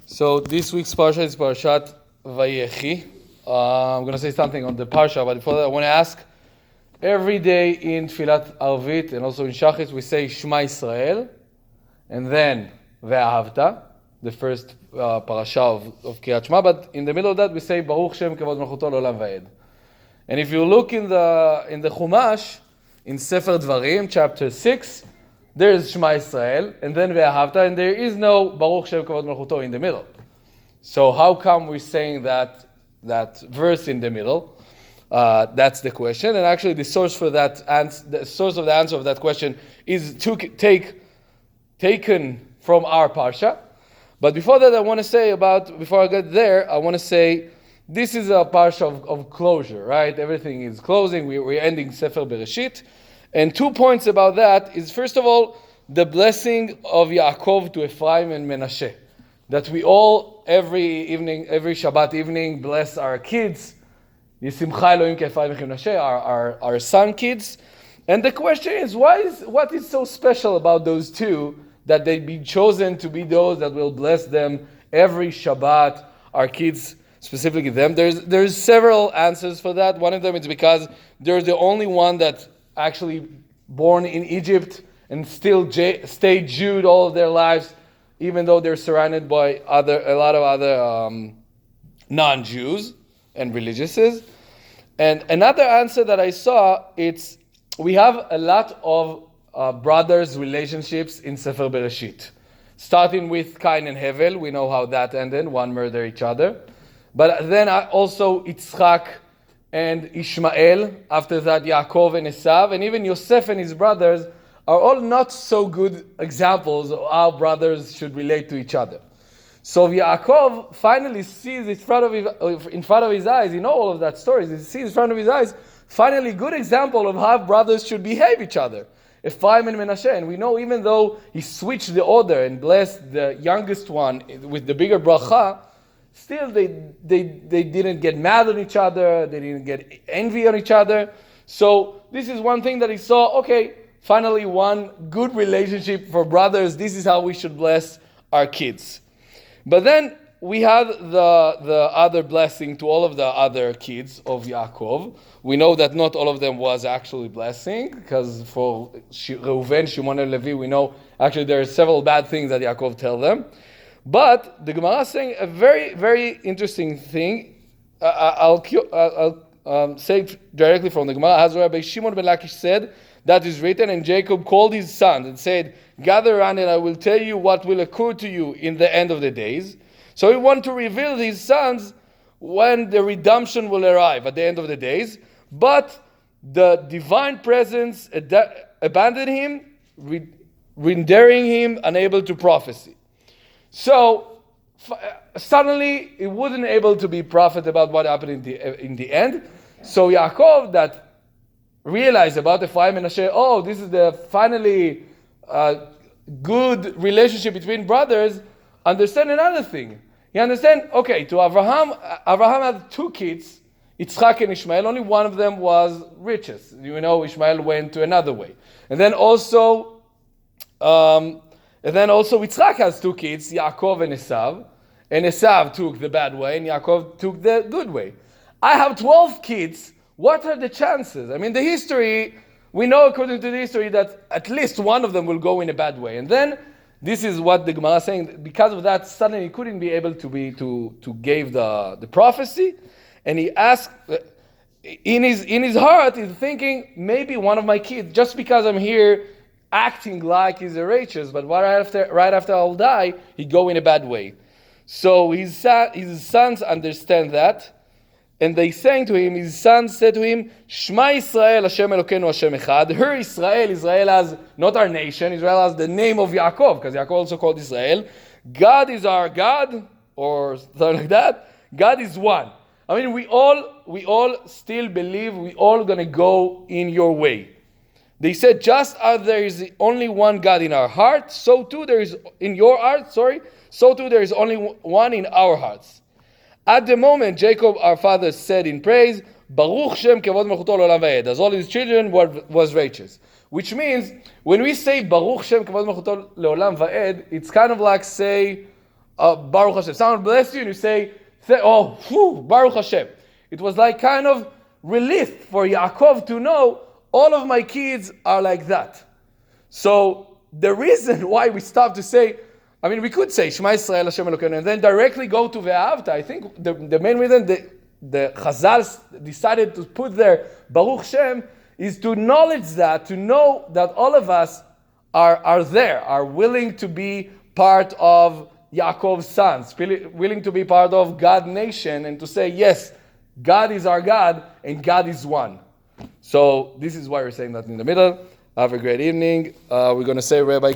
So this week's Parshat is Parshat Vayechi. I'm going to say something on the Parsha, but before that I want to ask, every day in Tfilat Arvit and also in Shachis we say Shema Israel, and then Ve'ahavta, the first parasha of Kriyat Shema, but in the middle of that we say Baruch shem kavod malchuto le'olam va'ed. And if you look in the Chumash, in Sefer Dvarim, chapter 6, there is Shema Israel, and then Ve'ahavta, and there is no Baruch Shem Kavod Malchuto in the middle. So how come we're saying that verse in the middle? That's the question. And actually, the source for that the source of the answer of that question is taken from our parsha. But before that, before I get there, I want to say this is a parsha of closure, right? Everything is closing. We're ending Sefer Bereshit. And 2 points about that is, first of all, the blessing of Yaakov to Ephraim and Menashe. That we all, every Shabbat evening, bless our kids. Yisimcha Elohim ke'Ephraim Menashe, our son kids. And the question is, what is so special about those two that they be chosen to be those that will bless them every Shabbat, our kids, specifically them? There's several answers for that. One of them is because they're the only one that actually born in Egypt and still stayed Jew all of their lives, even though they're surrounded by a lot of other non-Jews and religiouses. And another answer that I saw, we have a lot of brothers' relationships in Sefer Bereshit. Starting with Cain and Hevel, we know how that ended, one murdered each other. But then also Yitzchak and Ishmael, after that Yaakov and Esav, and even Yosef and his brothers are all not so good examples of how brothers should relate to each other. So Yaakov finally sees in front of his eyes, you know all of that stories, he sees in front of his eyes, finally good example of how brothers should behave each other. Ephraim and Menashe, and we know even though he switched the order and blessed the youngest one with the bigger bracha, still, they didn't get mad on each other. They didn't get envy on each other. So this is one thing that he saw. Okay, finally one good relationship for brothers. This is how we should bless our kids. But then we had the other blessing to all of the other kids of Yaakov. We know that not all of them was actually blessing, because for Reuven, Shimon, and Levi, we know actually there are several bad things that Yaakov tell them. But the Gemara is saying a very, very interesting thing. I'll say it directly from the Gemara. As Rabbi Shimon ben Lakish said, that is written, and Jacob called his sons and said, "Gather around and I will tell you what will occur to you in the end of the days." So he wanted to reveal his sons when the redemption will arrive at the end of the days. But the divine presence abandoned him, rendering him unable to prophesy. So suddenly he wasn't able to be prophet about what happened in the end. So Yaakov, that realized about Ephraim and Menashe, this is the finally good relationship between brothers, understand another thing. He understand, okay, to Abraham had two kids, Yitzchak and Ishmael. Only one of them was riches. You know, Ishmael went to another way. And then also Yitzchak has two kids, Yaakov and Esav. And Esav took the bad way, and Yaakov took the good way. I have 12 kids. What are the chances? I mean, the history, we know according to the history that at least one of them will go in a bad way. And then, this is what the Gemara is saying. Because of that, suddenly he couldn't be able to give the prophecy. And he asked, in his heart, he's thinking, maybe one of my kids, just because I'm here, acting like he's a righteous, but right after I'll die, he go in a bad way. So his sons understand that, and they sang to him. His sons said to him, "Shema Israel, Hashem Elokeinu, Hashem Echad." Her Israel has not our nation. Israel has the name of Yaakov, because Yaakov also called Israel. God is our God, or something like that. God is one. I mean, we all still believe we all gonna go in your way. They said, just as there is only one God in our heart, so too there is in your heart, so too there is only one in our hearts. At the moment, Jacob, our father, said in praise, Baruch shem kavod malchuto le'olam va'ed, as all his children was righteous. Which means, when we say Baruch shem kavod malchuto le'olam va'ed, it's kind of like say, Baruch Hashem. Someone bless you and you say, Baruch Hashem. It was like kind of relief for Yaakov to know all of my kids are like that. So the reason why we stopped to say, we could say Shema Yisrael Hashem Elokeinu and then directly go to Ve'ahavta. I think the main reason the Chazal decided to put there Baruch Shem is to acknowledge that, to know that all of us are there, are willing to be part of Yaakov's sons, willing to be part of God's nation and to say, yes, God is our God and God is one. So this is why we're saying that in the middle. Have a great evening. We're going to say Rabbi